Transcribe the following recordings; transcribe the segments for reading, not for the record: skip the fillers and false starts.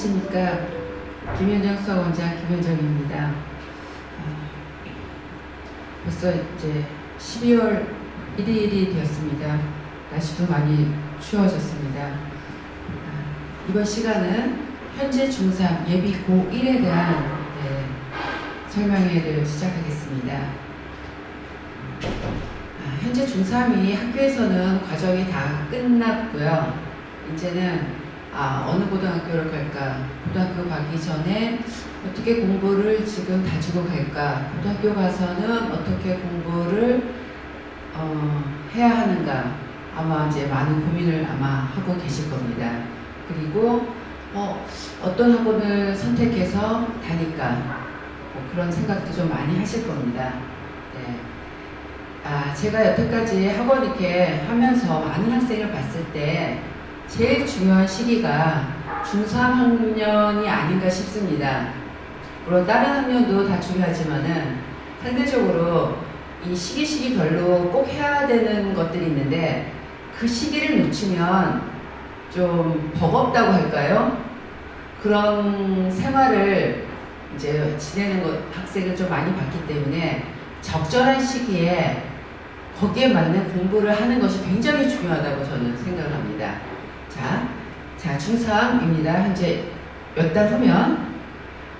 안녕하십니까. 김현정 수학원장 김현정입니다. 벌써 이제 12월 1일이 되었습니다. 날씨도 많이 추워졌습니다. 이번 시간은 현재 중3 예비 고1에 대한 설명회를 시작하겠습니다. 현재 중3이 학교에서는 과정이 다 끝났고요. 이제는 어느 고등학교를 갈까, 고등학교 가기 전에 어떻게 공부를 지금 다지고 갈까, 고등학교 가서는 어떻게 공부를 해야 하는가, 아마 이제 많은 고민을 아마 하고 계실 겁니다. 그리고 어떤 학원을 선택해서 다닐까, 그런 생각도 좀 많이 하실 겁니다. 네. 제가 여태까지 학원 이렇게 하면서 많은 학생을 봤을 때 제일 중요한 시기가 중3 학년이 아닌가 싶습니다. 물론 다른 학년도 다 중요하지만은 상대적으로 이 시기별로 꼭 해야 되는 것들이 있는데 그 시기를 놓치면 좀 버겁다고 할까요? 그런 생활을 이제 지내는 학생을 좀 많이 봤기 때문에 적절한 시기에 거기에 맞는 공부를 하는 것이 굉장히 중요하다고 저는 생각을 합니다. 자, 중3입니다. 현재 몇 달 후면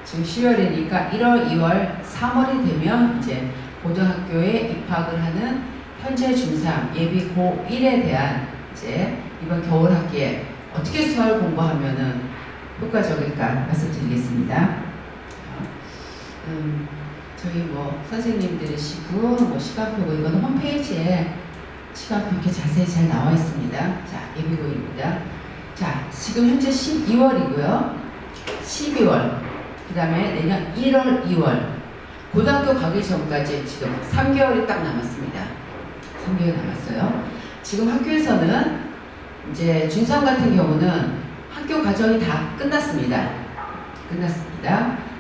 지금 10월이니까 1월, 2월, 3월이 되면 이제 고등학교에 입학을 하는 현재 중3 예비 고1에 대한 이제 이번 겨울 학기에 어떻게 수학을 공부하면은 효과적일까 말씀드리겠습니다. 저희 선생님들이시고 시간표고 이거는 홈페이지에 시간표 이렇게 자세히 잘 나와 있습니다. 자, 예비고입니다. 자, 지금 현재 12월이고요. 12월, 그 다음에 내년 1월, 2월, 고등학교 가기 전까지 지금 3개월이 딱 남았습니다. 3개월 남았어요. 지금 학교에서는 이제 중3 같은 경우는 학교 과정이 다 끝났습니다.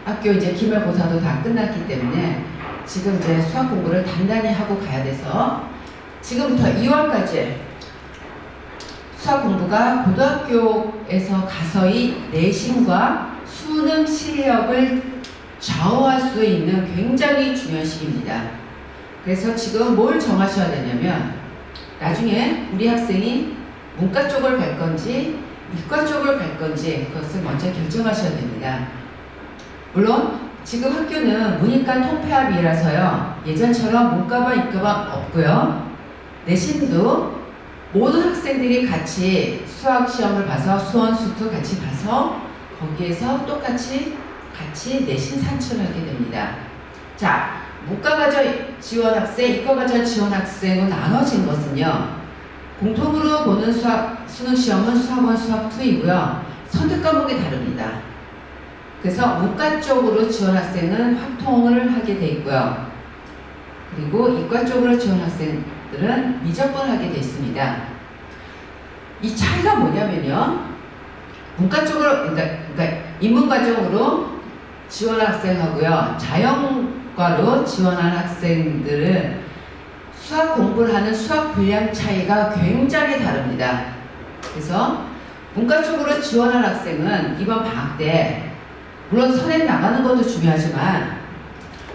학교 이제 기말고사도 다 끝났기 때문에 지금 이제 수학 공부를 단단히 하고 가야 돼서 지금부터 2월까지 수학 공부가 고등학교에서 가서의 내신과 수능 실력을 좌우할 수 있는 굉장히 중요한 시기입니다. 그래서 지금 뭘 정하셔야 되냐면 나중에 우리 학생이 문과 쪽을 갈 건지 이과 쪽을 갈 건지 그것을 먼저 결정하셔야 됩니다. 물론 지금 학교는 문이과 통폐합이라서요. 예전처럼 문과반 이과반 없고요. 내신도 모든 학생들이 같이 수학 시험을 봐서 수원, 수투 같이 봐서 거기에서 똑같이 같이 내신 산출을 하게 됩니다. 자, 문과 과정 지원 학생, 이과 과정 지원 학생으로 나눠진 것은요. 공통으로 보는 수능 시험은 수학원, 수학2이고요. 선택 과목이 다릅니다. 그래서 문과 쪽으로 지원 학생은 확통을 하게 돼 있고요. 그리고 이과 쪽으로 지원 학생들은 미적분을 하게 돼 있습니다. 이 차이가 뭐냐면요. 문과 쪽으로, 그러니까 인문과정으로 지원한 학생하고요. 자연과로 지원한 학생들은 수학 공부를 하는 수학 분량 차이가 굉장히 다릅니다. 그래서 문과 쪽으로 지원한 학생은 이번 방학 때 물론 선행 나가는 것도 중요하지만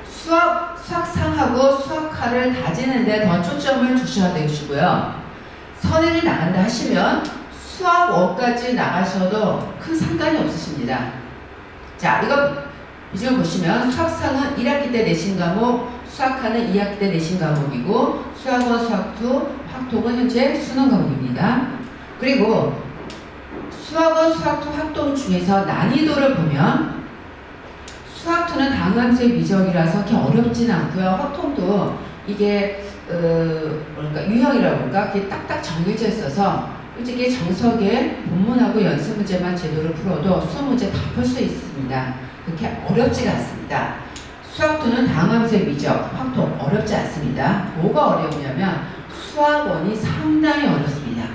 수학상하고 수학화를 다지는 데 더 초점을 두셔야 되시고요. 선행이 나간다 하시면 수학원까지 나가셔도 큰 상관이 없으십니다. 자, 이걸 보시면 수학상은 1학기 때 내신 과목, 수학화는 2학기 때 내신 과목이고 수학원, 수학2, 확통은 현재 수능 과목입니다. 그리고 수학원, 수학2 확통 중에서 난이도를 보면 수학2는 다음함수의 미적이라서 그렇게 어렵진 않고요. 확통도 이게 유형이라고 할까? 이게 딱딱 정해져 있어서 솔직히 정석에 본문하고 연습 문제만 제대로 풀어도 수학 문제 다 풀 수 있습니다. 그렇게 어렵지가 않습니다. 수학2는 다음함수의 미적, 확통 어렵지 않습니다. 뭐가 어렵냐면 수학원이 상당히 어렵습니다.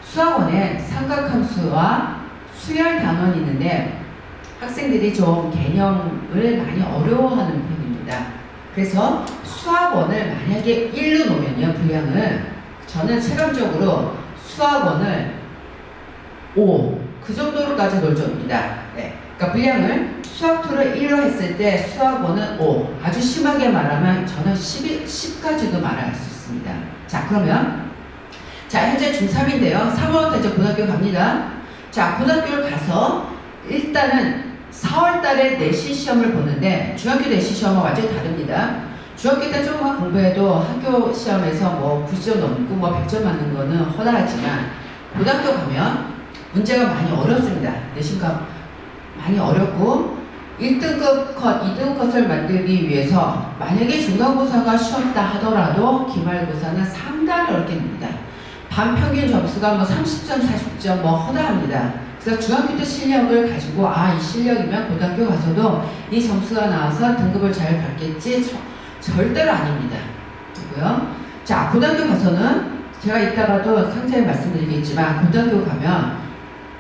수학원에 삼각함수와 수열 단원이 있는데 학생들이 좀 개념을 많이 어려워하는 편입니다. 그래서 수학원을 만약에 1로 놓으면요, 분량을 저는 체감적으로 수학원을 5, 그 정도로까지 놀줍니다. 네. 그러니까 분량을 수학 2를 1로 했을 때 수학 1은 5. 아주 심하게 말하면 저는 10까지도 말할 수 있습니다. 자, 그러면 자, 현재 중3인데요. 3월부터 이제 고등학교 갑니다. 자, 고등학교를 가서 일단은 4월 달에 내신 시험을 보는데 중학교 내신 시험은 완전히 다릅니다. 중학교 때 조금만 공부해도 학교 시험에서 뭐 90점 넘고 뭐 100점 맞는 거는 허다하지만 고등학교 가면 문제가 많이 어렵습니다. 내신과 많이 어렵고 1등급 컷, 2등급 컷을 만들기 위해서 만약에 중간고사가 쉬웠다 하더라도 기말고사는 상당히 어렵게 됩니다. 반평균 점수가 뭐 30점, 40점 뭐 허다합니다. 그래서 중학교 때 실력을 가지고 이 실력이면 고등학교 가서도 이 점수가 나와서 등급을 잘 받겠지 절대로 아닙니다. 그리고요. 자, 고등학교 가서는 제가 이따가도 상세히 말씀드리겠지만 고등학교 가면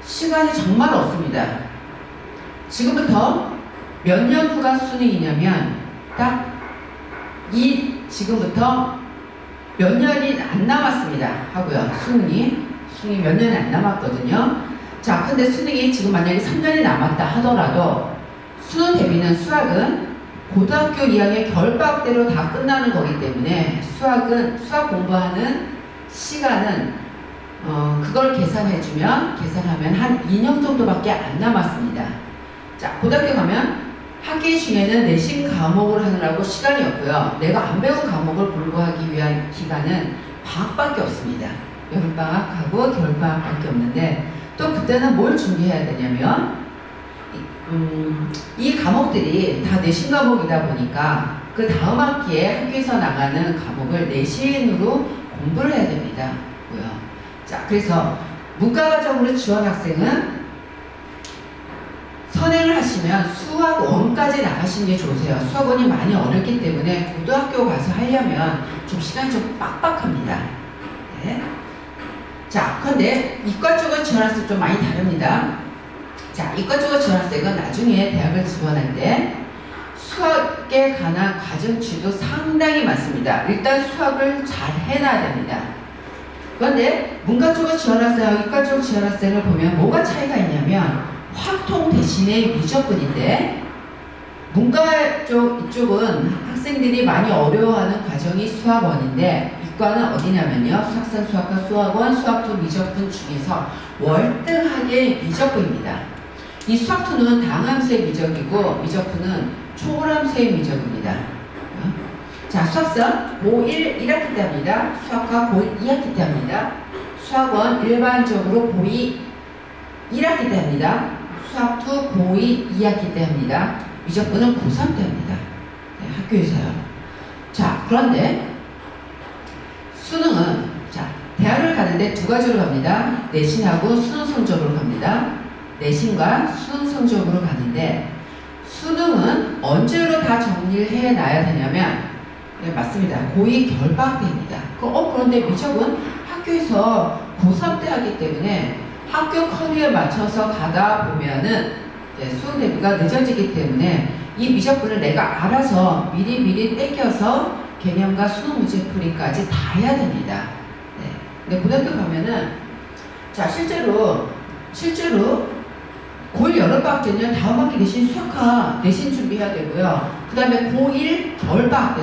시간이 정말 없습니다. 지금부터 몇 년 후가 수능이냐면 딱 지금부터 몇 년이 안 남았습니다 하고요. 수능이 몇 년이 안 남았거든요. 자, 근데 수능이 지금 만약에 3년이 남았다 하더라도 수능 대비는 수학은 고등학교 2학년 겨울방학대로 다 끝나는 거기 때문에 수학 공부하는 시간은 그걸 계산하면 한 2년 정도밖에 안 남았습니다. 자, 고등학교 가면 학기 중에는 내신 과목을 하느라고 시간이 없고요. 내가 안 배운 과목을 공부하기 위한 기간은 방학밖에 없습니다. 여름방학하고 겨울방학밖에 없는데 또 그때는 뭘 준비해야 되냐면 이 과목들이 다 내신 과목이다 보니까 그 다음 학기에 학교에서 나가는 과목을 내신으로 공부를 해야 됩니다. 자, 그래서 문과과정으로 지원 학생은 선행을 하시면 수학 1까지 나가시는 게 좋으세요. 수학 1이 많이 어렵기 때문에 고등학교 가서 하려면 좀 시간이 좀 빡빡합니다. 네. 자, 그런데 이과 쪽은 지원 학생 좀 많이 다릅니다. 자, 이과 쪽은 지원 학생은 나중에 대학을 지원할 때 수학에 관한 과정치도 상당히 많습니다. 일단 수학을 잘 해놔야 됩니다. 그런데 문과 쪽을 지원 학생하고 이과 쪽 지원 학생을 보면 뭐가 차이가 있냐면 확통 대신에 미적분인데 문과 이쪽은 학생들이 많이 어려워하는 과정이 수학 1인데 이과는 어디냐면요. 수학산, 수학과, 수학 1, 수학 2 미적분 중에서 월등하게 미적분입니다. 이 수학 2는 다항함수의 미적이고 미적분은 초월함수의 미적입니다. 자, 수학선 고1 1학기 때 합니다. 수학과 고1 2학기 때 합니다. 수학 1 일반적으로 고2 1학기 때 합니다. 수학 2 고2 2학기 때 합니다. 미적분은 고3 때 합니다. 네, 학교에서요. 자, 그런데 수능은 대학을 가는데 두 가지로 갑니다. 내신하고 수능 성적으로 갑니다. 내신과 수능 성적으로 가는데 수능은 언제로 다 정리를 해놔야 되냐면 네, 맞습니다. 고2 겨울방학 때입니다. 그런데 미적은 학교에서 고3 때 하기 때문에 학교 커리어에 맞춰서 가다 보면은 수능 대비가 늦어지기 때문에 이 미적분을 내가 알아서 미리 땡겨서 개념과 수능 문제 풀이까지 다 해야 됩니다. 네. 근데 고등학교 가면은 실제로 고1 여름방학 때는 다음 학기 내신 수학과 내신 준비해야 되고요. 그 다음에 고1 겨울방학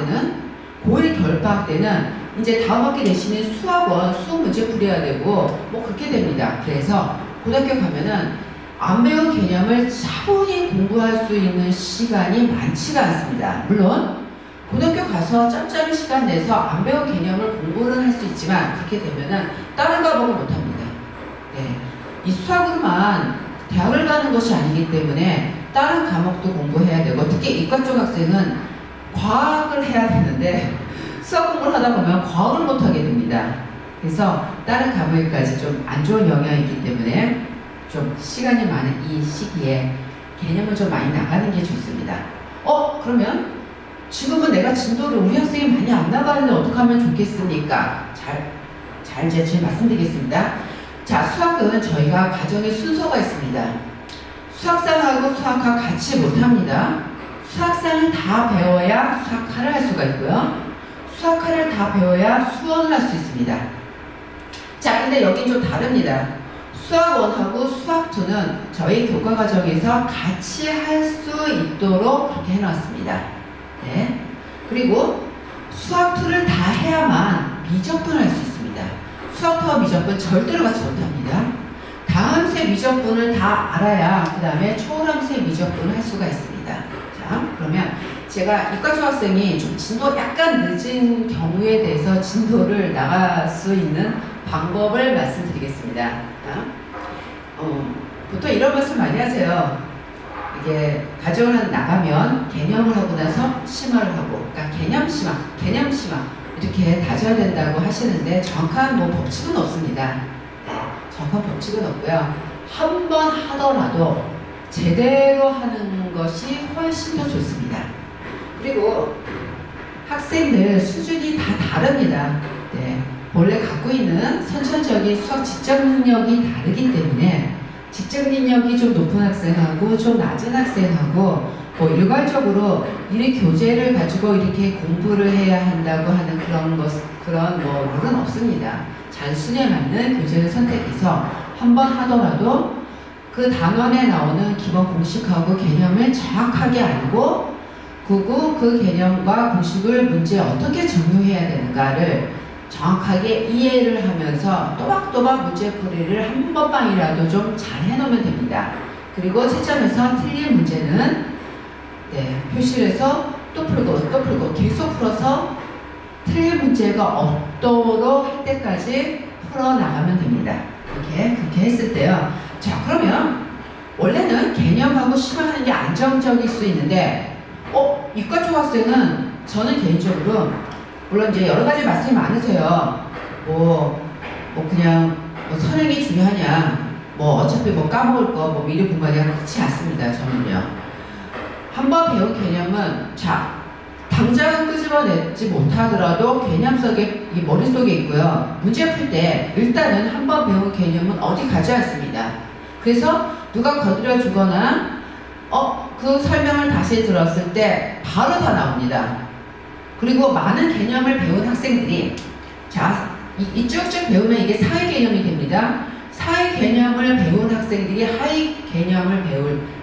때는 이제 다음 학기 내신은 수학원 수학 문제 풀이해야 되고 뭐 그렇게 됩니다. 그래서 고등학교 가면은 안 배운 개념을 차분히 공부할 수 있는 시간이 많지가 않습니다. 물론 고등학교 가서 짬짬이 시간 내서 안 배운 개념을 공부를 할 수 있지만 그렇게 되면은 다른 과목을 못합니다. 네. 이 수학으로만 대학을 가는 것이 아니기 때문에 다른 과목도 공부해야 되고 특히 이과 쪽 학생은 과학을 해야 되는데 수학 공부를 하다 보면 과학을 못하게 됩니다. 그래서 다른 과목까지 좀 안 좋은 영향이 있기 때문에 좀 시간이 많은 이 시기에 개념을 좀 많이 나가는 게 좋습니다. 그러면 지금은 내가 진도를 우리 학생이 많이 안 나가는데 어떻게 하면 좋겠습니까? 잘 말씀드리겠습니다. 자, 수학은 저희가 과정의 순서가 있습니다. 수학상하고 수학과 같이 못합니다. 수학상을 다 배워야 수학화를 할 수가 있고요. 수학화를 다 배워야 수원을 할 수 있습니다. 자, 근데 여긴 좀 다릅니다. 수학 1하고 수학 2는 저희 교과 과정에서 같이 할 수 있도록 그렇게 해놨습니다. 네. 그리고 수학 2를 다 해야만 미적분을 할 수 있습니다. 수학 2와 미적분 절대로 같이 못합니다. 다함수의 미적분을 다 알아야 그 다음에 초월함수의 미적분을 할 수가 있습니다. 자, 그러면 제가 이과 중학생이 좀 진도 약간 늦은 경우에 대해서 진도를 나갈 수 있는 방법을 말씀드리겠습니다. 보통 이런 말씀 많이 하세요. 이게 가정을 나가면 개념을 하고 나서 심화를 하고, 그러니까 개념 심화 이렇게 다져야 된다고 하시는데 정확한 뭐 법칙은 없습니다. 네, 정확한 법칙은 없고요. 한 번 하더라도 제대로 하는 것이 훨씬 더 좋습니다. 그리고 학생들 수준이 다 다릅니다. 네, 원래 갖고 있는 선천적인 수학 지적 능력이 다르기 때문에 지적 능력이 좀 높은 학생하고 좀 낮은 학생하고 뭐 일괄적으로 이 교재를 가지고 이렇게 공부를 해야 한다고 하는 그런 뭐 룰은 없습니다. 자신에 맞는 교재를 선택해서 한 번 하더라도 그 단원에 나오는 기본 공식하고 개념을 정확하게 알고 그 개념과 공식을 문제에 어떻게 적용해야 되는가를 정확하게 이해를 하면서 또박또박 문제풀이를 한 번만이라도 좀 잘 해놓으면 됩니다. 그리고 채점에서 틀린 문제는 표시해서 또 풀고 계속 풀어서 틀린 문제가 없도록 할 때까지 풀어나가면 됩니다. 그렇게 했을 때요. 자, 그러면 원래는 개념하고 심화하는 게 안정적일 수 있는데 이과 중학생은 저는 개인적으로 물론 이제 여러 가지 말씀이 많으세요. 그냥 선행이 중요하냐, 어차피 까먹을 거 미리 공부하냐, 그렇지 않습니다. 저는요. 한번 배운 개념은 당장은 끄집어내지 못하더라도 개념 속에 머릿속에 있고요. 문제 풀 때 일단은 한번 배운 개념은 어디 가지 않습니다. 그래서 누가 건드려 주거나 그 설명을 다시 들었을 때 바로 다 나옵니다. 그리고 많은 개념을 배운 학생들이 이 쭉쭉 배우면 이게 사회 개념이 됩니다. 사회 개념을 배운 학생들이 하위 개념을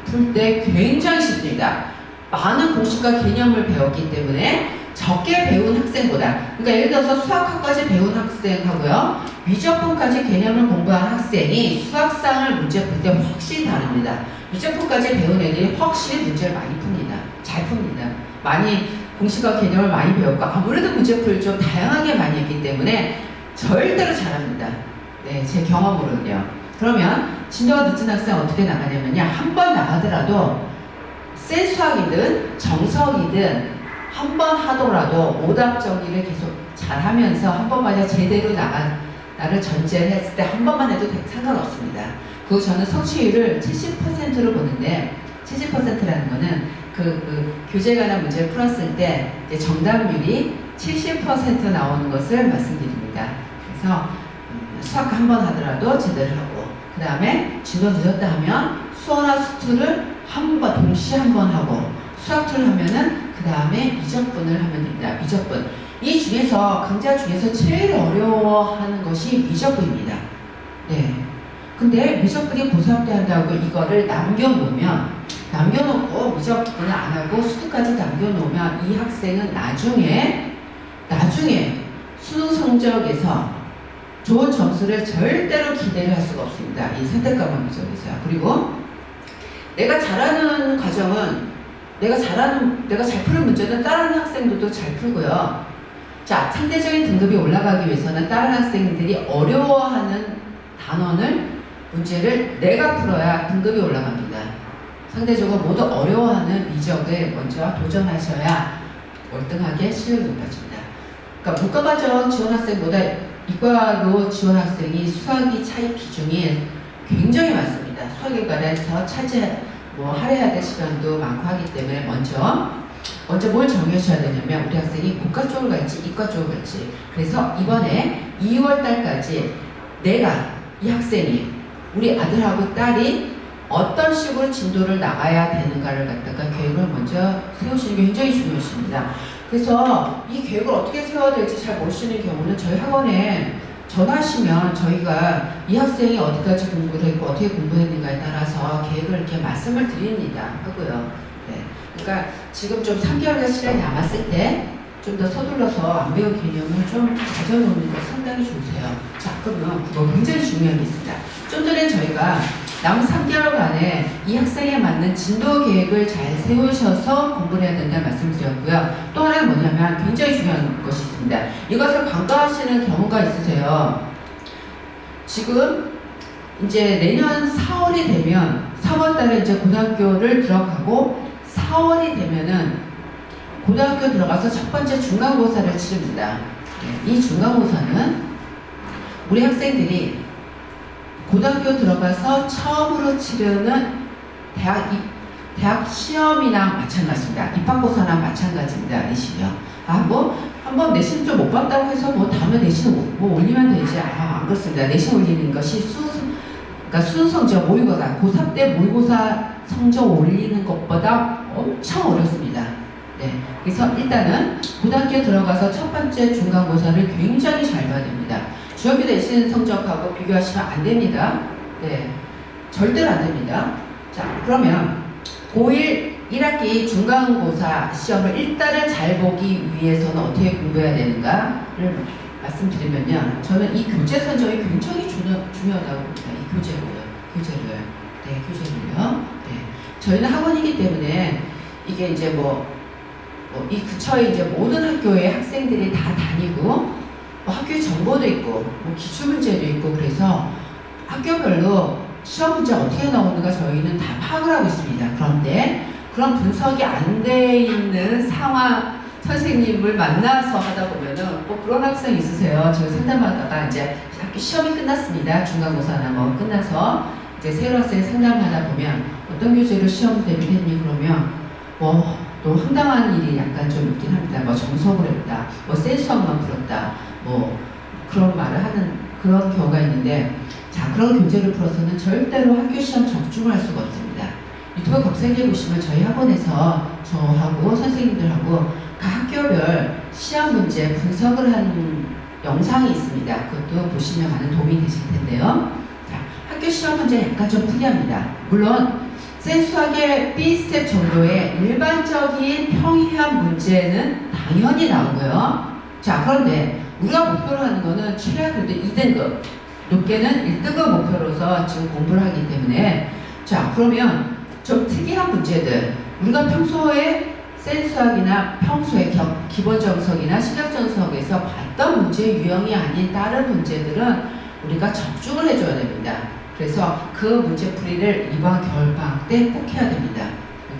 풀 때 굉장히 쉽습니다. 많은 공식과 개념을 배웠기 때문에 적게 배운 학생보다, 그러니까 예를 들어서 수학학까지 배운 학생하고요, 미적분까지 개념을 공부한 학생이 수학상을 문제 풀 때 확실히 다릅니다. 미적분까지 배운 애들이 확실히 문제를 많이 풉니다. 잘 풉니다. 많이 공식과 개념을 많이 배웠고 아무래도 문제풀이를 좀 다양하게 많이 했기 때문에 절대로 잘합니다. 네, 제 경험으로는요. 그러면 진도가 늦은 학생 어떻게 나가냐면요, 한 번 나가더라도 센 수학이든 정석이든 한 번 하더라도 오답 정리를 계속 잘하면서 한 번만에 제대로 나를 전제를 했을 때 한 번만 해도 상관없습니다. 그리고 저는 성취율을 70%로 보는데 70%라는 거는 교재에 관한 문제를 풀었을 때 정답률이 70% 나오는 것을 말씀드립니다. 그래서 수학 한 번 하더라도 제대로 하고, 그 다음에 진도 늦었다 하면 수어나 수투를 동시에 한 번 하고, 수학 2를 하면은 그 다음에 미적분을 하면 됩니다. 미적분. 이 중에서 강좌 중에서 제일 어려워하는 것이 미적분입니다. 네. 근데 미적분이 고3 때 한다고 이거를 남겨놓고 미적분을 안 하고 수투까지 남겨놓으면 이 학생은 나중에 수능 성적에서 좋은 점수를 절대로 기대를 할 수가 없습니다. 이 선택과목 미적에서요. 그리고 내가 잘하는 과정은 내가 잘 푸는 문제는 다른 학생들도 잘 풀고요. 상대적인 등급이 올라가기 위해서는 다른 학생들이 어려워하는 문제를 내가 풀어야 등급이 올라갑니다. 상대적으로 모두 어려워하는 미적을 먼저 도전하셔야 월등하게 실력이 높아집니다. 그러니까 문과과정 지원 학생보다 이과로 지원 학생이 수학이 차이 비중이 굉장히 많습니다. 수학에 관해서 할애해야 될 시간도 많고 하기 때문에 먼저 뭘 정해주셔야 되냐면 우리 학생이 문과 쪽을 갈지 이과 쪽을 갈지. 그래서 이번에 2월 달까지 이 학생이 우리 아들하고 딸이 어떤 식으로 진도를 나가야 되는가를 갖다가 계획을 먼저 세우시는 게 굉장히 중요하십니다. 그래서 이 계획을 어떻게 세워야 될지 잘 모르시는 경우는 저희 학원에 전화하시면 저희가 이 학생이 어디까지 공부를 했고 어떻게 공부했는가에 따라서 계획을 이렇게 말씀을 드립니다. 하고요. 네. 그러니까 지금 좀 3개월의 시간이 남았을 때 좀 더 서둘러서 안 배운 개념을 좀 가져놓는 게 상당히 좋으세요. 자, 그러면 그거 굉장히 중요한 게 있습니다. 좀 전에 저희가 남은 3개월간에 이 학생에 맞는 진도 계획을 잘 세우셔서 공부를 해야 된다는 말씀드렸고요. 또 하나는 뭐냐면 굉장히 중요한 것이 있습니다. 이것을 간과하시는 경우가 있으세요. 지금 이제 내년 4월이 되면 3월 달에 이제 고등학교를 들어가고 4월이 되면은 고등학교 들어가서 첫 번째 중간고사를 치릅니다. 네, 이 중간고사는 우리 학생들이 고등학교 들어가서 처음으로 치르는 대학 시험이나 마찬가지입니다. 입학고사나 마찬가지입니다. 내신이요. 한번 내신 좀 못 봤다고 해서 다음에 내신 올리면 되지. 안 그렇습니다. 내신 올리는 것이 그러니까 수능성적 모의고사, 고3 때 모의고사 성적 올리는 것보다 엄청 어렵습니다. 네. 그래서 일단은 고등학교 들어가서 첫 번째 중간고사를 굉장히 잘 봐야 됩니다. 중학교 내신 성적하고 비교하시면 안 됩니다. 네. 절대로 안 됩니다. 자, 그러면 고1 1학기 중간고사 시험을 일단은 잘 보기 위해서는 어떻게 공부해야 되는가를 말씀드리면요. 저는 이 교재 선정이 굉장히 중요하다고 봅니다. 이 교재를. 네, 교재를요. 네. 저희는 학원이기 때문에 이게 이제 이 근처에 이제 모든 학교의 학생들이 다 다니고, 학교의 정보도 있고, 기출문제도 있고, 그래서 학교별로 시험 문제가 어떻게 나오는가 저희는 다 파악을 하고 있습니다. 그런데 그런 분석이 안 돼 있는 상황, 선생님을 만나서 하다 보면은 그런 학생이 있으세요. 제가 상담하다가 이제 학교 시험이 끝났습니다. 중간고사나 끝나서 이제 새로 학생 상담하다 보면 어떤 교재로 시험 대비했니? 그러면 또 황당한 일이 약간 좀 있긴 합니다. 정석을 했다, 센수학만 풀었다, 그런 말을 하는 그런 경우가 있는데, 자, 그런 교재를 풀어서는 절대로 학교 시험 적중을 할 수가 없습니다. 유튜브 검색해 보시면 저희 학원에서 저하고 선생님들하고 각 학교별 시험 문제 분석을 한 영상이 있습니다. 그것도 보시면 많은 도움이 되실 텐데요. 자, 학교 시험 문제 약간 좀 특이합니다. 물론 센수학의 B스텝 정도의 일반적인 평이한 문제는 당연히 나오고요. 자, 그런데 우리가 목표로 하는 거는 최하 그래도 2등급, 높게는 1등급 목표로서 지금 공부를 하기 때문에, 자, 그러면 좀 특이한 문제들, 우리가 평소에 센수학이나 평소에 기본 정석이나 실력 정석에서 봤던 문제 유형이 아닌 다른 문제들은 우리가 적중을 해줘야 됩니다. 그래서 그 문제풀이를 이번 겨울방학 때 꼭 해야 됩니다.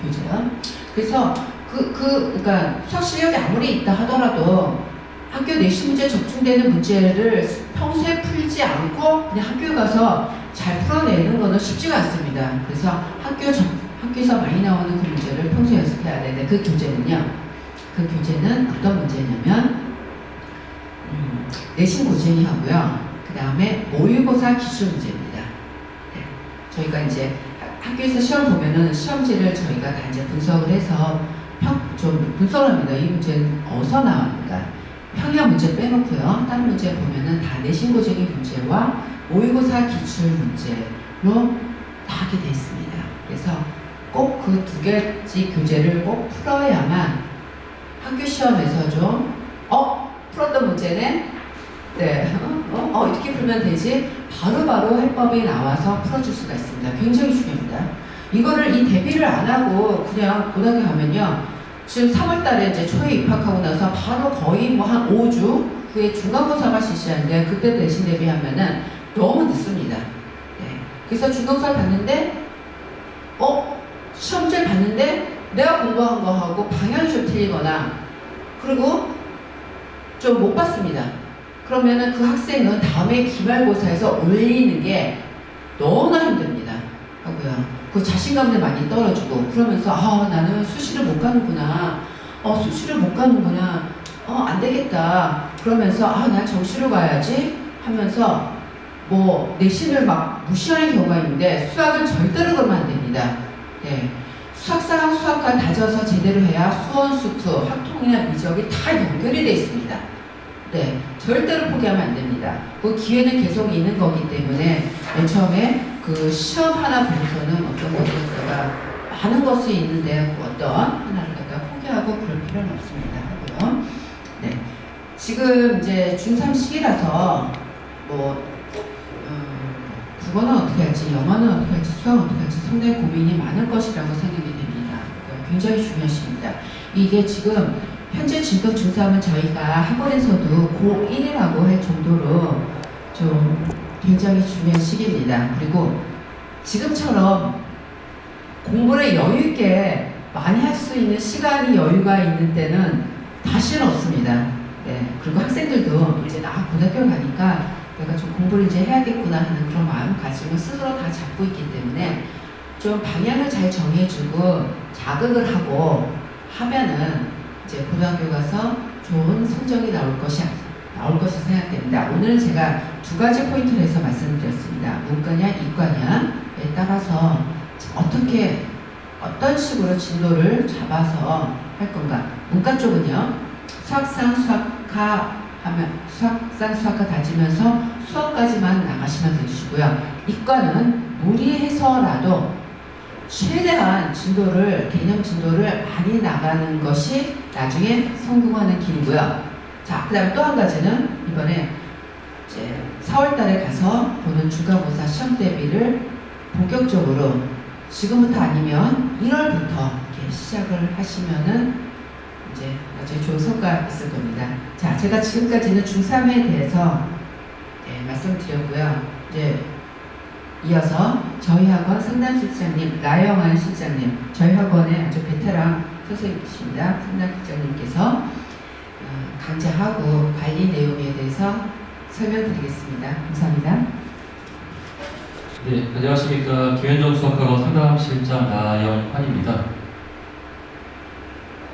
교재요. 그래서 그러니까 수학 실력이 아무리 있다 하더라도 학교 내신 문제 적중되는 문제를 평소에 풀지 않고 그냥 학교에 가서 잘 풀어내는 거는 쉽지가 않습니다. 그래서 학교에서 많이 나오는 그 문제를 평소에 연습해야 되는데, 그 교재는 어떤 문제냐면 내신 고쟁이 하고요. 그 다음에 모의고사 기출 문제입니다. 저희가 이제 학교에서 시험 보면은 시험지를 저희가 다 이제 분석을 해서 좀 분석을 합니다. 이 문제는 어디서 나왔는가. 평형 문제 빼놓고요. 다른 문제 보면은 다 내신 고쟁이 문제와 모의고사 기출 문제로 다 하게 되어 있습니다. 그래서 꼭 그 두 개지 교재를 꼭 풀어야만 학교 시험에서 좀 풀었던 문제는 이렇게 풀면 되지, 바로바로 해법이 나와서 풀어줄 수가 있습니다. 굉장히 중요합니다. 이거를 이 대비를 안 하고 그냥 고등학교 가면요, 지금 3월 달에 이제 초에 입학하고 나서 바로 거의 한 5주 후에 중간고사가 실시하는데, 그때 내신 대비하면은 너무 늦습니다. 네. 그래서 중간고사를 봤는데, 시험지를 봤는데 내가 공부한 거하고 방향이 좀 틀리거나, 그리고 좀 못 봤습니다. 그러면은 그 학생은 다음에 기말고사에서 올리는 게 너무나 힘듭니다. 하고요. 그 자신감도 많이 떨어지고, 그러면서 나는 수시를 못 가는구나. 안 되겠다. 그러면서 난 정시로 가야지 하면서 내신을 막 무시하는 경우가 있는데, 수학은 절대로 그러면 안 됩니다. 네. 수학사랑 수학과 다져서 제대로 해야 수원, 수투, 학통이나 미적이 다 연결이 되어 있습니다. 네, 절대로 포기하면 안 됩니다. 그 기회는 계속 있는 거기 때문에 맨 처음에 그 시험 하나 보고서는 어떤 것을 갖다가 많은 것이 있는데 어떤 하나를 갖다가 포기하고 그럴 필요는 없습니다. 하고요. 네, 지금 이제 중3 시기라서 뭐 국어는 어떻게 할지, 영어는 어떻게 할지, 수학은 어떻게 할지 상당히 고민이 많을 것이라고 생각이 됩니다. 굉장히 중요하십니다. 이게 지금 현재 지금 중3은 저희가 학원에서도 고1이라고 할 정도로 좀 굉장히 중요한 시기입니다. 그리고 지금처럼 공부를 여유 있게 많이 할 수 있는 시간이 여유가 있는 때는 다시는 없습니다. 네. 그리고 학생들도 이제 고등학교 가니까 내가 좀 공부를 이제 해야겠구나 하는 그런 마음가짐을 스스로 다 잡고 있기 때문에 좀 방향을 잘 정해주고 자극을 하고 하면은 이제 고등학교 가서 좋은 성적이 나올 것이 생각됩니다. 오늘은 제가 두 가지 포인트를 해서 말씀드렸습니다. 문과냐 이과냐에 따라서 어떤 식으로 진도를 잡아서 할 건가. 문과 쪽은요, 수학상 수학과 다지면서 수학까지만 나가시면 되시고요. 이과는 무리해서라도 최대한 개념 진도를 많이 나가는 것이 나중에 성공하는 길이고요. 자, 그 다음에 또 한 가지는 이번에 이제 4월 달에 가서 보는 중간고사 시험 대비를 본격적으로 지금부터 아니면 1월부터 이렇게 시작을 하시면은 이제 나중에 좋은 성과가 있을 겁니다. 자, 제가 지금까지는 중3에 대해서 말씀을 드렸고요. 이제 이어서 저희 학원 상담실장님 나영환 실장님, 저희 학원의 아주 베테랑 선생님이십니다. 상담실장님께서 강좌하고 관리 내용에 대해서 설명드리겠습니다. 감사합니다. 네, 안녕하십니까. 김현정 수학학원 상담실장 나영환입니다.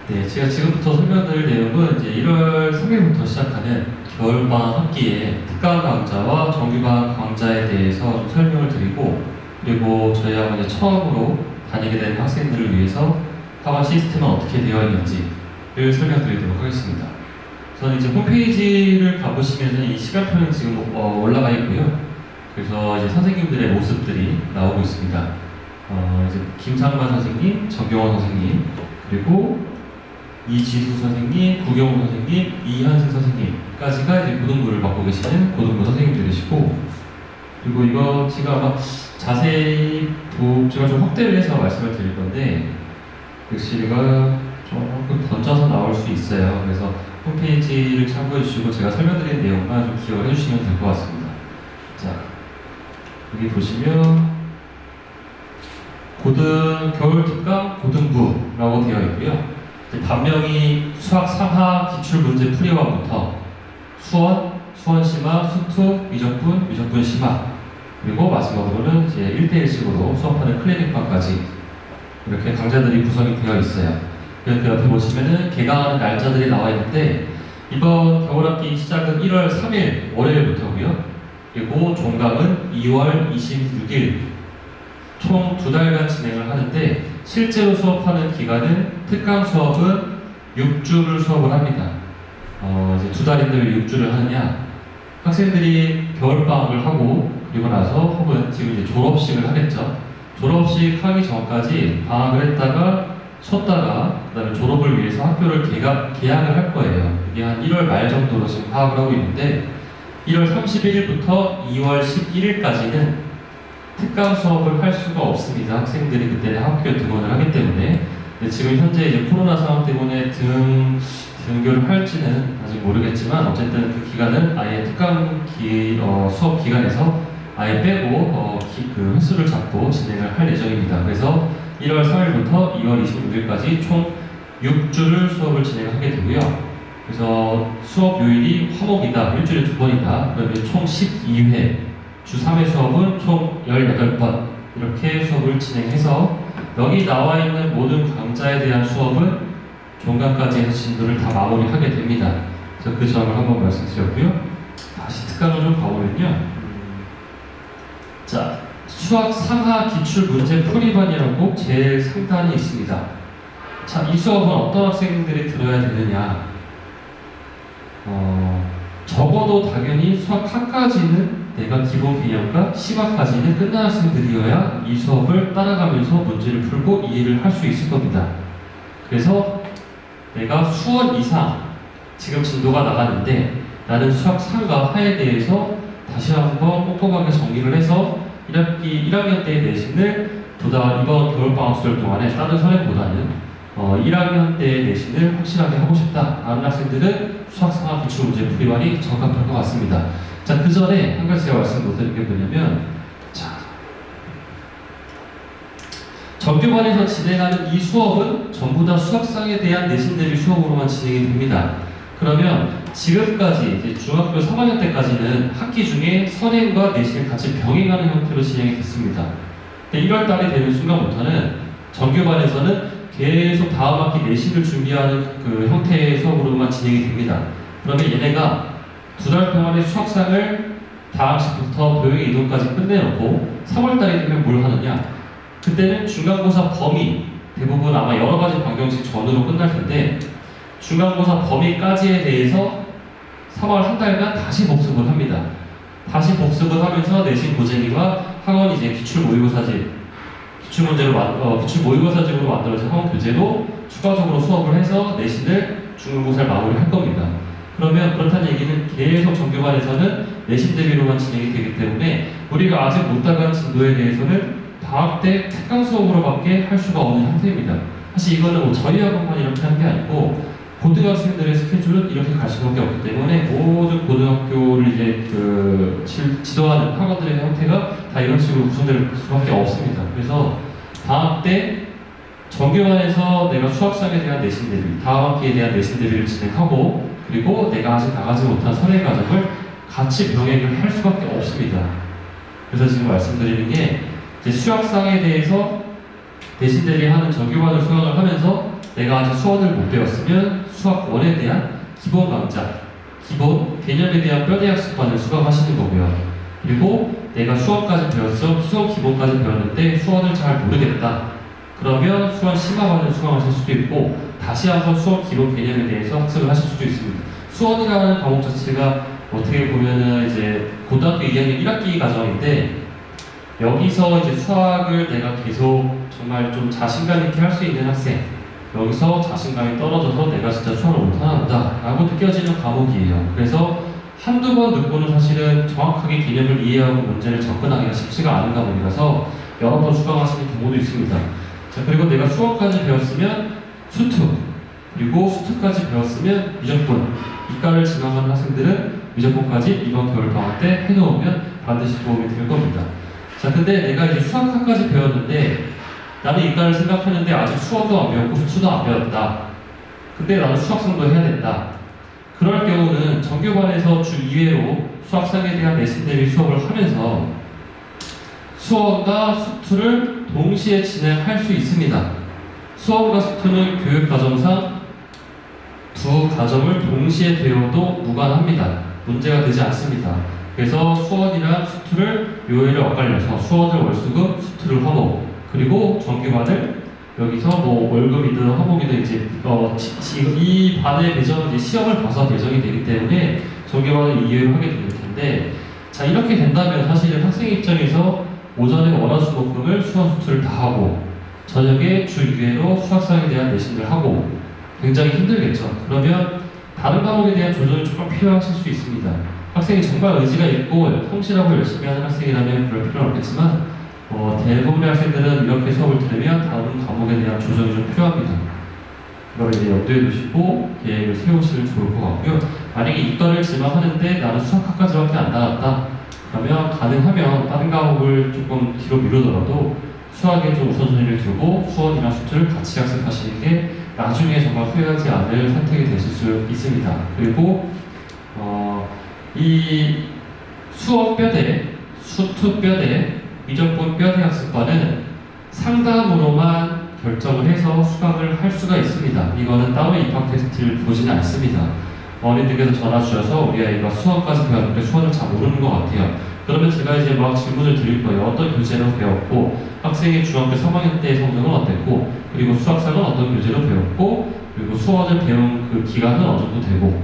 네, 제가 지금부터 설명드릴 내용은 이제 1월 3일부터 시작하는 겨울방학 학기에 특강 강좌와 정규방학 강좌에 대해서 좀 설명을 드리고, 그리고 저희 학원에 처음으로 다니게 된 학생들을 위해서 학원 시스템은 어떻게 되어 있는지를 설명드리도록 하겠습니다. 저는 이제 홈페이지를 가보시면 이 시간표는 지금 올라가 있고요. 그래서 이제 선생님들의 모습들이 나오고 있습니다. 이제 김상만 선생님, 정경원 선생님, 그리고 이지수 선생님, 구경호 선생님, 이한승 선생님까지가 이제 고등부를 맡고 계시는 고등부 선생님들이시고, 그리고 이거 제가 아마 자세히 제가 좀 확대를 해서 말씀을 드릴 건데 글씨가 조금 던져서 나올 수 있어요. 그래서 홈페이지를 참고해 주시고 제가 설명드린 내용만 좀 기억을 해주시면 될 것 같습니다. 자, 여기 보시면 겨울 특강 고등부라고 되어 있고요. 반명이 수학 3하 기출문제 풀이와부터 수원심화, 수투, 위적분 심화, 그리고 마지막으로는 이제 1대1식으로 수업하는 클리닉방까지 이렇게 강좌들이 구성이 되어 있어요. 그 옆에 보시면은 개강하는 날짜들이 나와 있는데 이번 겨울학기 시작은 1월 3일 월요일부터고요. 그리고 종강은 2월 26일 총 2달간 진행을 하는데 실제로 수업하는 기간은 특강 수업은 6주를 수업을 합니다. 이제 2달인데 왜 6주를 하느냐? 학생들이 겨울방학을 하고 그리고 나서 혹은 지금 이제 졸업식을 하겠죠. 졸업식 하기 전까지 방학을 했다가 쉬었다가 그다음에 졸업을 위해서 학교를 개학을 할 거예요. 이게 한 1월 말 정도로 지금 파악을 하고 있는데 1월 31일부터 2월 11일까지는 특강 수업을 할 수가 없습니다. 학생들이 그때는 학교에 등원을 하기 때문에. 근데 지금 현재 이제 코로나 상황 때문에 등교를 할지는 아직 모르겠지만 어쨌든 그 기간은 아예 특강 수업 기간에서 아예 빼고 그 횟수를 잡고 진행을 할 예정입니다. 그래서 1월 3일부터 2월 26일까지 총 6주를 수업을 진행하게 되고요. 그래서 수업 요일이 화목이다, 일주일에 2번이다. 그러면 총 12회, 주 3회 수업은 총 18번 이렇게 수업을 진행해서 여기 나와 있는 모든 강좌에 대한 수업은 종강까지 해서 진도를 다 마무리하게 됩니다. 그래서 그 점을 한번 말씀드렸고요. 다시 특강을 좀 가보면요. 자, 수학 상하 기출 문제 풀이반이라고 제일 상단이 있습니다. 자, 이 수업은 어떤 학생들이 들어야 되느냐? 적어도 당연히 수학 4까지는 내가 기본 개념과 심화까지는 끝난 학생들이어야 이 수업을 따라가면서 문제를 풀고 이해를 할 수 있을 겁니다. 그래서 내가 수원 이상 지금 진도가 나가는데 나는 수학 3과 하에 대해서 다시 한번 꼼꼼하게 정리를 해서 1학년 때 내신을 이번 겨울방학 수업 동안에 다른 선행보다는 1학년 때 내신을 확실하게 하고 싶다 라는 학생들은 수학 3과 기출문제 풀이반이 적합할 것 같습니다. 자, 그 전에 한 가지 제가 말씀 못 드린 게 뭐냐면, 자, 정규반에서 진행하는 이 수업은 전부 다 수학상에 대한 내신 대비 수업으로만 진행이 됩니다. 그러면 지금까지 이제 중학교 3학년 때까지는 학기 중에 선행과 내신을 같이 병행하는 형태로 진행이 됐습니다. 근데 1월 달이 되는 순간부터는 정규반에서는 계속 다음 학기 내신을 준비하는 그 형태의 수업으로만 진행이 됩니다. 그러면 얘네가 2달 동안의 수학상을 다음 학기부터 교육의 이동까지 끝내놓고 3월 달이 되면 뭘 하느냐? 그때는 중간고사 범위, 대부분 아마 여러 가지 방정식 전으로 끝날 텐데 중간고사 범위까지에 대해서 3월 한 달간 다시 복습을 합니다. 다시 복습을 하면서 내신 고쟁이와 학원 이제 기출 모의고사집, 기출 모의고사집으로 만들어진 학원 교재로 추가적으로 수업을 해서 내신을 중간고사를 마무리할 겁니다. 그러면 그렇다는 얘기는 계속 정규반에서는 내신 대비로만 진행이 되기 때문에 우리가 아직 못 나간 진도에 대해서는 방학 때 특강 수업으로밖에 할 수가 없는 형태입니다. 사실 이거는 뭐 저희 학원만 이렇게 하는 게 아니고 고등학생들의 스케줄은 이렇게 갈 수밖에 없기 때문에 모든 고등학교를 이제 지도하는 학원들의 형태가 다 이런 식으로 구성될 수밖에 없습니다. 그래서 방학 때 정규반에서 내가 수학상에 대한 내신 대비, 다음 학기에 대한 내신 대비를 진행하고 그리고 내가 아직 나가지 못한 선행 과정을 같이 병행을 할 수밖에 없습니다. 그래서 지금 말씀드리는 게 이제 수학상에 대해서 내신 대비하는 정규반을 수강을 하면서 내가 아직 수원을 못 배웠으면 수학 1에 대한 기본 강좌, 기본 개념에 대한 뼈대학습반을 수강하시는 거고요. 그리고 내가 수원까지 배웠어, 수원 기본까지 배웠는데 수원을 잘 모르겠다. 그러면 수원 심화반을 수강하실 수도 있고 다시 한번 수원 기본 개념에 대해서 학습을 하실 수도 있습니다. 수원이라는 과목 자체가 어떻게 보면은 이제 고등학교 2학년 1학기 과정인데 여기서 이제 수학을 내가 계속 정말 좀 자신감 있게 할 수 있는 학생, 여기서 자신감이 떨어져서 내가 진짜 수학을 못한다 라고 느껴지는 과목이에요. 그래서 한두 번 듣고는 사실은 정확하게 개념을 이해하고 문제를 접근하기가 쉽지가 않은 과목이라서 여러 번 수강하시는 경우도 있습니다. 자, 그리고 내가 수학까지 배웠으면 수투, 그리고 수투까지 배웠으면 미적분, 이과를 지망하는 학생들은 미적분까지 이번 겨울방학 때 해놓으면 반드시 도움이 될 겁니다. 자, 근데 내가 이제 수학까지 배웠는데 나는 이과를 생각하는데 아직 수학도 안 배웠고 수투도 안 배웠다. 근데 나는 수학성도 해야 된다. 그럴 경우는 정규반에서 주 2회로 수학상에 대한 내신 대비 수업을 하면서 수원과 수투를 동시에 진행할 수 있습니다. 수원과 수투는 교육과정상 두 과정을 동시에 배워도 무관합니다. 문제가 되지 않습니다. 그래서 수원이랑 수투를 요일을 엇갈려서 수원을 월수금, 수투를 화목, 그리고 정규반을 여기서 뭐 월급이든 화목이든 이제 이 반의 배정은 이제 시험을 봐서 배정이 되기 때문에 정규반을 2회로 하게 될 텐데, 자, 이렇게 된다면 사실은 학생 입장에서 오전에 월화수목금을 수원 수투를 다 하고 저녁에 주 2회로 수학상에 대한 내신을 하고 굉장히 힘들겠죠. 그러면 다른 과목에 대한 조정이 조금 필요하실 수 있습니다. 학생이 정말 의지가 있고 성실하고 열심히 하는 학생이라면 그럴 필요는 없겠지만 대부분의 학생들은 이렇게 수업을 들으면 다른 과목에 대한 조정이 좀 필요합니다. 그걸 이제 염두에 두시고 계획을 세우시면 좋을 것 같고요. 만약에 이과를 지망하는데 나는 수학학까지밖에 안 나갔다. 그러면 가능하면 다른 과목을 조금 뒤로 미루더라도 수학에 좀 우선순위를 두고 수원이나 수투를 같이 학습하시는 게 나중에 정말 후회하지 않을 선택이 되실 수 있습니다. 그리고 이 수원 뼈대, 수투 뼈대, 미적분 뼈대 학습반은 상담으로만 결정을 해서 수강을 할 수가 있습니다. 이거는 따로 입학 테스트를 보지는 않습니다. 어머님들께서 전화 주셔서 우리 아이가 수원까지 배웠는데 수원을 잘 모르는 것 같아요. 그러면 제가 이제 막 질문을 드릴 거예요. 어떤 교재로 배웠고, 학생이 중학교 3학년 때 성적은 어땠고, 그리고 수학상은 어떤 교재로 배웠고, 그리고 수원을 배운 그 기간은 어느 정도 되고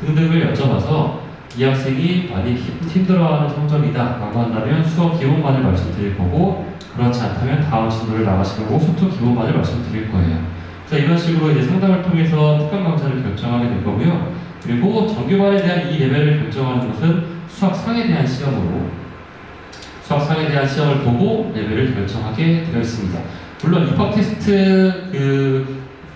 등등을 여쭤봐서 이 학생이 많이 힘들어하는 성적이다 라고 한다면 수업 기본만을 말씀드릴 거고, 그렇지 않다면 다음 진도를 나가시고 소투 기본만을 말씀드릴 거예요. 그래서 이런 식으로 이제 상담을 통해서 특강 강좌를 결정하게 될 거고요. 그리고 정규반에 대한 이 레벨을 결정하는 것은 수학상에 대한 시험으로, 수학상에 대한 시험을 보고 레벨을 결정하게 되어 있습니다. 물론 입학 테스트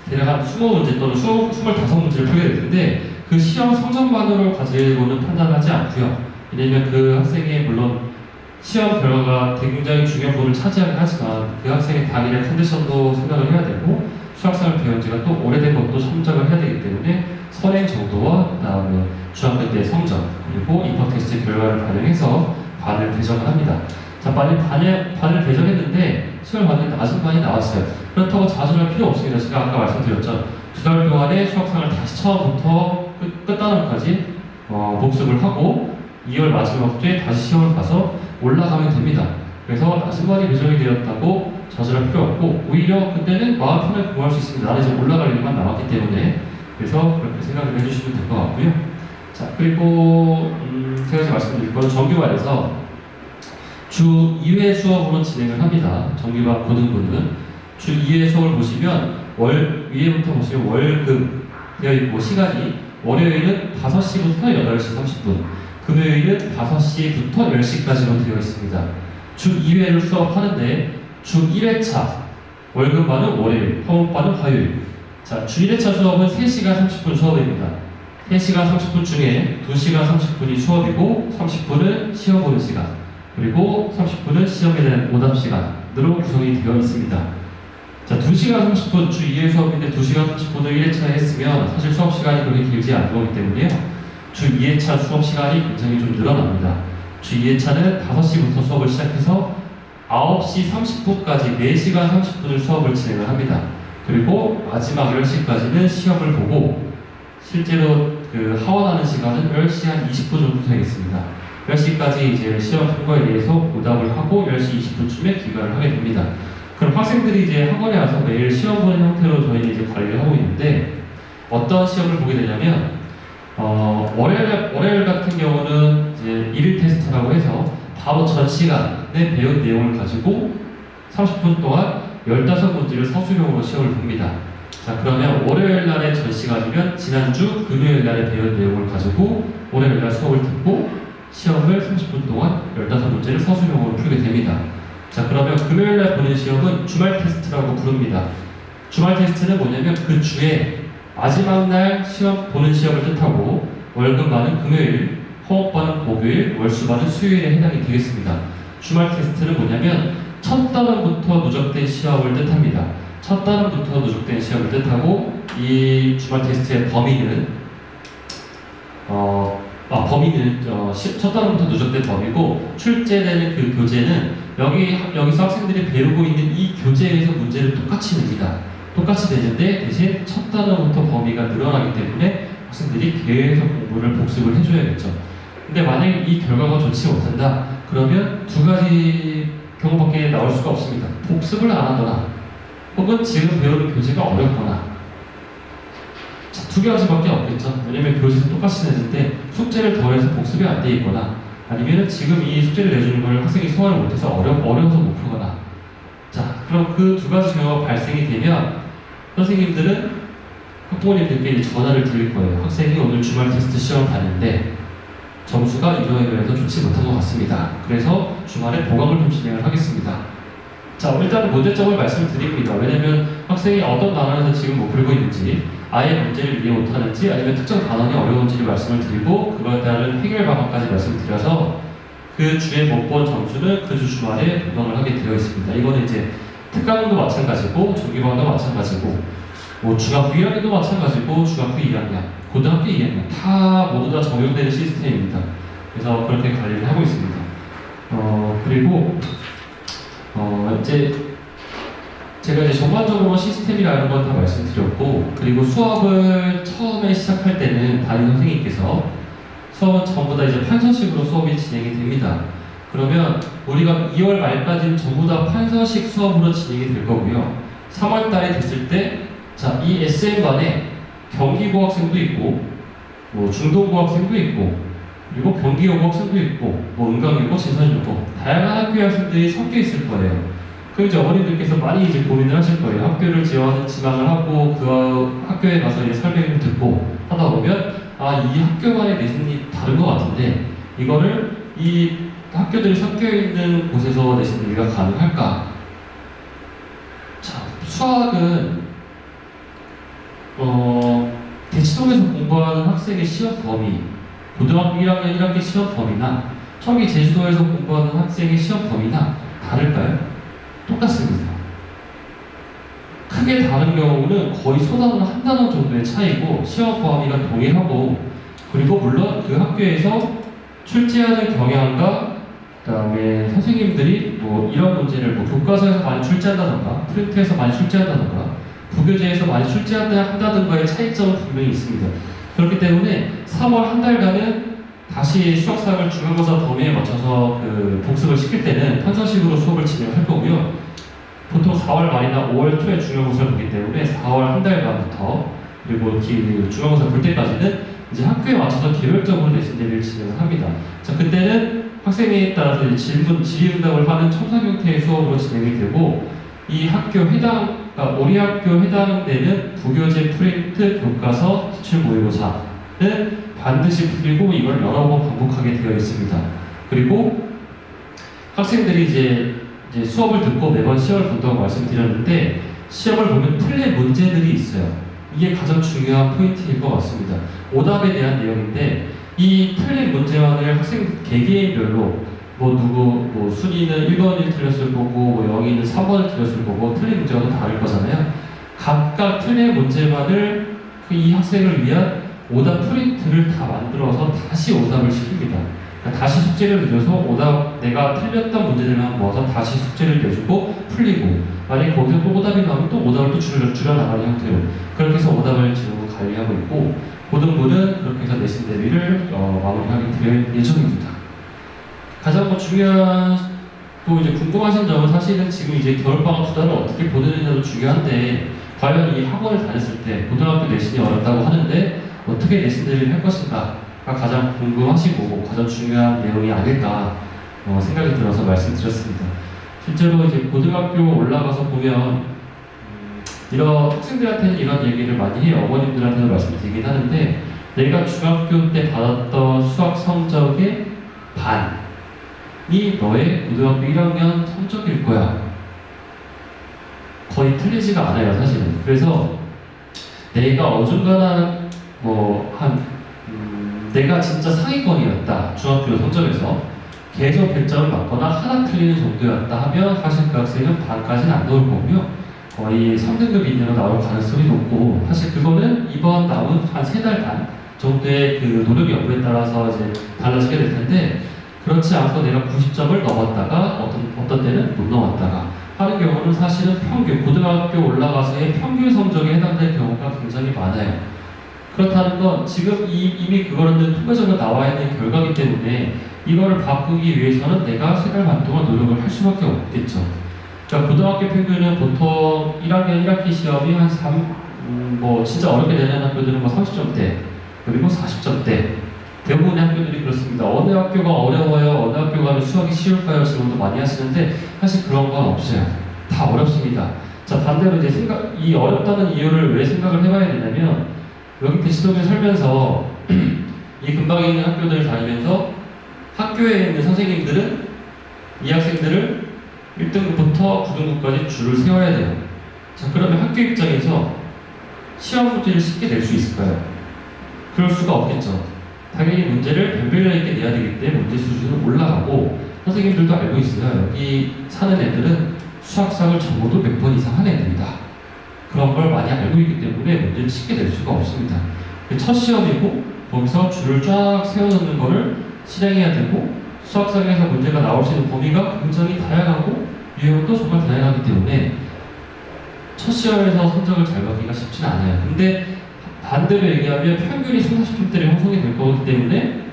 대략 한 20문제 또는 25문제를 풀게 될 텐데, 그 시험 성적만으로 가지고는 판단하지 않고요. 왜냐면 그 학생의 물론 시험 결과가 굉장히 중요한 부분을 차지하긴 하지만 그 학생의 당일의 컨디션도 생각을 해야 되고, 수학상을 배운 지가 또 오래된 것도 참작을 해야 되기 때문에 선행 정도와 그 다음에 중학교 때 성적, 그리고 입학 테스트 결과를 반영해서 반을 배정을 합니다. 자, 반을 배정했는데 시험을 봤는데 낮은 반이 나왔어요. 그렇다고 자신할 필요 없습니다. 제가 아까 말씀드렸죠. 2달 동안에 수학상을 다시 처음부터 끝단원까지 복습을 하고 2월 마지막 주에 다시 시험을 봐서 올라가면 됩니다. 그래서 낮은 반이 배정이 되었다고 자신할 필요 없고, 오히려 그때는 마음 편하게 공부할 수 있습니다. 나는 이제 올라갈 일만 남았기 때문에. 그래서 그렇게 생각을 해주시면 될 것 같고요. 자, 그리고 세 가지 말씀드릴 거는 정규반에서 주 2회 수업으로 진행을 합니다. 정규반 고등부는 주 2회 수업을 보시면 위에부터 보시면 월급 되어 있고, 시간이 월요일은 5시부터 8시 30분, 금요일은 5시부터 10시까지로 되어 있습니다. 주 2회를 수업하는데 주 1회차 월급반은 월요일, 화목반은 화요일. 자, 주 1회차 수업은 3시간 30분 수업입니다. 3시간 30분 중에 2시간 30분이 수업이고 30분은 시험 보는 시간, 그리고 30분은 시험에 대한 오답 시간으로 구성이 되어 있습니다. 자, 2시간 30분 주 2회 수업인데 2시간 30분을 1회차에 했으면 사실 수업 시간이 그렇게 길지 않은 거기 때문에요. 주 2회차 수업 시간이 굉장히 좀 늘어납니다. 주 2회차는 5시부터 수업을 시작해서 9시 30분까지 4시간 30분을 수업을 진행을 합니다. 그리고 마지막 10시까지는 시험을 보고, 실제로 그 하원하는 시간은 10시 한 20분 정도 되겠습니다. 10시까지 이제 시험 통과에 대해서 오답을 하고 10시 20분쯤에 귀가를 하게 됩니다. 그럼 학생들이 이제 학원에 와서 매일 시험 보는 형태로 저희는 이제 관리를 하고 있는데, 어떤 시험을 보게 되냐면, 월요일 같은 경우는 이제 1일 테스트라고 해서 바로 전 시간에 배운 내용을 가지고 30분 동안 15문제를 서술형으로 시험을 봅니다. 자, 그러면 월요일 날의 전 시간이면 지난주 금요일 날에 배운 내용을 가지고 월요일 날 수업을 듣고 시험을 30분 동안 15문제를 서술형으로 풀게 됩니다. 자, 그러면 금요일 날 보는 시험은 주말 테스트라고 부릅니다. 주말 테스트는 뭐냐면 그 주에 마지막 날 보는 시험을 뜻하고, 월급반은 금요일, 화목반은 목요일, 월수반은 수요일에 해당이 되겠습니다. 주말 테스트는 뭐냐면 첫 단원부터 누적된 시험을 뜻합니다. 첫 단원부터 누적된 시험을 뜻하고, 이 주말 테스트의 범위는 첫 단원부터 누적된 범위고, 출제되는 그 교재는 여기서 학생들이 배우고 있는 이 교재에서 문제를 똑같이 냅니다. 똑같이 내는데 대신 첫 단원부터 범위가 늘어나기 때문에 학생들이 계속 공부를 복습을 해줘야겠죠. 근데 만약에 이 결과가 좋지 못한다, 그러면 두 가지 경우밖에 나올 수가 없습니다. 복습을 안 하거나, 혹은 지금 배우는 교재가 어렵거나. 자, 두 가지밖에 없겠죠. 왜냐면 교재에서 똑같이 내는데 숙제를 더해서 복습이 안 돼 있거나, 아니면 지금 이 숙제를 내주는 걸 학생이 소화를 못해서 어려워서 못 푸거나. 자, 그럼 그 두 가지 경우가 발생이 되면 선생님들은 학부모님들께 전화를 드릴 거예요. 학생이 오늘 주말 테스트 시험 봤는데 점수가 이러이러해서 좋지 못한 것 같습니다. 그래서 주말에 보강을 좀 진행을 하겠습니다. 자, 일단 문제점을 말씀드립니다. 왜냐면 학생이 어떤 단원에서 지금 못 풀고 있는지, 아예 문제를 이해 못하는지, 아니면 특정 단원이 어려운지를 말씀을 드리고, 그거에 따른 해결 방안까지 말씀드려서 그 주에 못 본 점수는 그 주 주말에 보강을 하게 되어 있습니다. 이거는 이제 특강도 마찬가지고, 정규반도 마찬가지고, 뭐 중학교 1학년도 마찬가지고, 중학교 2학년, 고등학교 2학년 다 모두 다 적용되는 시스템입니다. 그래서 그렇게 관리를 하고 있습니다. 그리고 이제 제가 이제 전반적으로 시스템이라는 건 다 말씀드렸고, 그리고 수업을 처음에 시작할 때는 담임 선생님께서 수업은 전부 다 이제 판서식으로 수업이 진행이 됩니다. 그러면 우리가 2월 말까지는 전부 다 판서식 수업으로 진행이 될 거고요. 3월 달에 됐을 때, 자, 이 SM반에 경기고 학생도 있고, 뭐 중동고 학생도 있고, 그리고 경기여고 학생도 있고, 뭐 은광여고, 진선여고 다양한 학교의 학생들이 섞여 있을 거예요. 그럼 이제 어머님들께서 많이 이제 고민을 하실 거예요. 학교를 지망을 하고 그 학교에 가서 이제 설명을 듣고 하다 보면 이 학교만의 내신이 다른 것 같은데 이거를 이 학교들이 섞여 있는 곳에서 내신 대비가 가능할까? 자, 수학은 대치동에서 공부하는 학생의 시험 범위, 고등학교 1학년 1학기 시험 범위나 저기 제주도에서 공부하는 학생의 시험 범위나 다를까요? 똑같습니다. 크게 다른 경우는 거의 소단으로 한 단원 정도의 차이고 시험 범위가 동일하고 그리고 물론 그 학교에서 출제하는 경향과 그다음에 선생님들이 뭐 이런 문제를 뭐 교과서에서 많이 출제한다던가 프린트에서 많이 출제한다던가 부교재에서 많이 출제한다던가의 차이점은 분명히 있습니다. 그렇기 때문에 3월 한 달간은 다시 수학상을 중간고사 범위에 맞춰서 그 복습을 시킬 때는 편성식으로 수업을 진행할 거고요. 보통 4월 말이나 5월 초에 중간고사를 보기 때문에 4월 한 달간부터 그리고 중간고사 볼 때까지는 이제 학교에 맞춰서 개별적으로 내신 대비를 진행을 합니다. 자, 그때는 학생에 따라서 이제 질의응답을 하는 첨삭 형태의 수업으로 진행이 되고 이 학교 그러니까 우리 학교 해당되는 부교재 프린트 교과서 기출 모의고사는 반드시 풀리고 이걸 여러 번 반복하게 되어 있습니다. 그리고 학생들이 이제 수업을 듣고 매번 시험을 본다고 말씀드렸는데 시험을 보면 틀린 문제들이 있어요. 이게 가장 중요한 포인트일 것 같습니다. 오답에 대한 내용인데 이 틀린 문제만을 학생 개개인별로 뭐 순위는 1번을 틀렸을 거고 뭐 영희는 3번을 틀렸을 거고 틀린 문제가 또 다를 거잖아요. 각각 틀린 문제만을 이 학생을 위한 오답 프린트를 다 만들어서 다시 오답을 시킵니다. 그러니까 다시 숙제를 내줘서 내가 틀렸던 문제들만 모아서 다시 숙제를 내주고 풀리고 만약에 거기서 또 오답이 나오면 또 오답을 또 줄여나가는 형태로 그렇게 해서 오답을 지금 관리하고 있고 고등부는 그렇게 해서 내신 대비를 마무리하게 될 예정입니다. 가장 중요한 또 이제 궁금하신 점은 사실은 지금 이제 겨울방학 2달을 어떻게 보내느냐도 중요한데 과연 이 학원을 다녔을 때 고등학교 내신이 어렵다고 하는데 어떻게 내신 대비를 할 것인가가 가장 궁금하시고 가장 중요한 내용이 아닐까 생각이 들어서 말씀드렸습니다. 실제로 이제 고등학교 올라가서 보면 이런 학생들한테는 이런 얘기를 많이 해요. 어머님들한테도 말씀드리긴 하는데 내가 중학교 때 받았던 수학 성적의 반이 너의 고등학교 1학년 성적일 거야. 거의 틀리지가 않아요, 사실은. 그래서 내가 어중간한 내가 진짜 상위권이었다. 중학교 성적에서 계속 100점을 맞거나 하나 틀리는 정도였다 하면 사실 그 학생은 반까지는 안 나올 거고요. 거의 3등급 이내로 나올 가능성이 높고 사실 그거는 이번 남은 한 3달 반 정도의 그 노력 여부에 따라서 이제 달라지게 될 텐데 그렇지 않고 내가 90점을 넘었다가 어떤 때는 못 넘었다가 하는 경우는 사실은 평균, 고등학교 올라가서의 평균 성적에 해당될 경우가 굉장히 많아요. 그렇다는 건 지금 이미 그거는 통계적으로 나와 있는 결과이기 때문에 이거를 바꾸기 위해서는 내가 3달 반 동안 노력을 할 수밖에 없겠죠. 그러니까 고등학교 평균은 보통 1학년 1학기 시험이 한 진짜 어렵게 되는 학교들은 30점대 그리고 40점대 대부분의 학교들이 그렇습니다. 어느 학교가 어려워요? 어느 학교가 수학이 쉬울까요? 질문도 많이 하시는데 사실 그런 건 없어요. 다 어렵습니다. 자, 반대로 이제 이 어렵다는 이유를 왜 생각을 해봐야 되냐면 여기 대치동에 살면서 이 근방에 있는 학교들을 다니면서 학교에 있는 선생님들은 이 학생들을 1등급부터 9등급까지 줄을 세워야 돼요. 자, 그러면 학교 입장에서 시험 문제를 쉽게 낼 수 있을까요? 그럴 수가 없겠죠. 당연히 문제를 변별력 있게 내야 되기 때문에 문제 수준은 올라가고 선생님들도 알고 있어요. 여기 사는 애들은 수학상을 적어도 몇 번 이상 한 애들이다. 그런 걸 많이 알고 있기 때문에 문제를 쉽게 낼 수가 없습니다. 첫 시험이고 거기서 줄을 쫙 세워놓는 거를 실행해야 되고 수학상에서 문제가 나올 수 있는 범위가 굉장히 다양하고 유형도 정말 다양하기 때문에 첫 시험에서 성적을 잘 받기가 쉽지는 않아요. 근데 반대로 얘기하면 평균이 30점대로 형성이 될 거기 때문에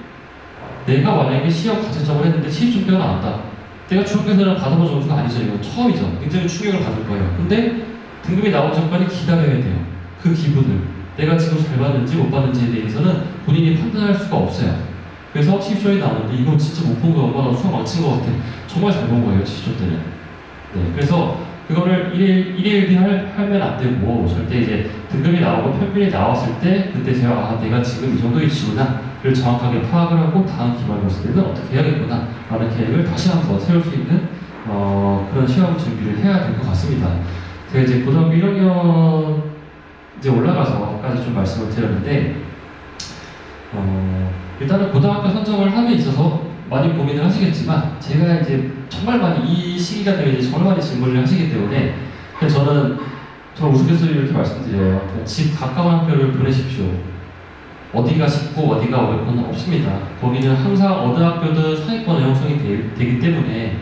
내가 만약에 시험 가채점을 했는데 70점대가 나왔다. 내가 중학교에서는 받아본 점수가 아니죠. 이건 처음이죠. 굉장히 충격을 받을 거예요. 근데 등급이 나오기 전까지 기다려야 돼요. 그 기분을. 내가 지금 잘 받는지 못 받는지에 대해서는 본인이 판단할 수가 없어요. 그래서 70점이 나오는데 이건 진짜 못 본 거 엄마 나 수학 망친 거 같아. 정말 잘 본 거예요 70점 때는. 네, 그래서 그거를 1일 1일 하면 안 되고 절대 이제 등급이 나오고 평균이 나왔을 때 그때 제가 아 내가 지금 이 정도 위치구나 를 정확하게 파악을 하고 다음 기말고사 때는 어떻게 해야겠구나 라는 계획을 다시 한번 세울 수 있는 그런 시험 준비를 해야 될 것 같습니다. 제가 이제 고등학교 1학년 이제 올라가서까지 좀 말씀을 드렸는데 일단은 고등학교 선정을 함에 있어서 많이 고민을 하시겠지만 제가 이제 정말 많이 이 시기가 되면 이제 정말 많이 질문을 하시기 때문에 그냥 저는 우스갯소리 이렇게 말씀드려요. 그냥 집 가까운 학교를 보내십시오. 어디가 쉽고 어디가 어렵고는 없습니다. 거기는 항상 어느 학교든 상위권의 형성이 되기 때문에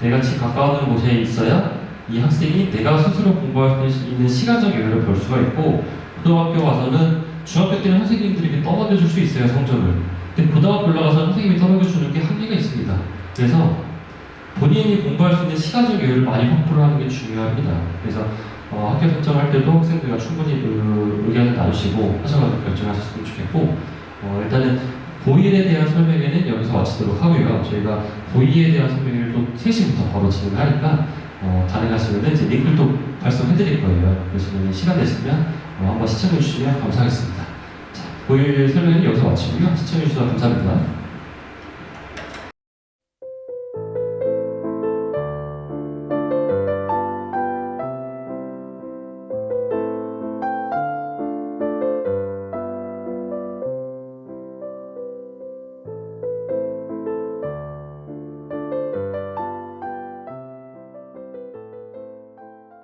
내가 집 가까운 곳에 있어야 이 학생이 내가 스스로 공부할 수 있는 시간적 여유를 벌 수가 있고 고등학교 와서는 중학교 때는 선생님들이 이렇게 떠먹여 줄 수 있어요 성적을. 근데 고등학교 올라가서 선생님이 떠먹여 주는 게 한계가 있습니다. 그래서 본인이 공부할 수 있는 시간적 여유를 많이 확보를 하는 게 중요합니다. 그래서 학교 선정할 때도 학생들과 충분히 의견을 나누시고 하셔가지고 결정하셨으면 좋겠고 일단은 고1에 대한 설명회는 여기서 마치도록 하고요. 저희가 고2에 대한 설명회를 또 3시부터 바로 진행하니까 가능하시면 이제 링크를 또 발송해드릴 거예요. 그러시면 시간 되시면 한번 시청해 주시면 감사하겠습니다. 자, 고1 설명회는 여기서 마치고요. 시청해 주셔서 감사합니다.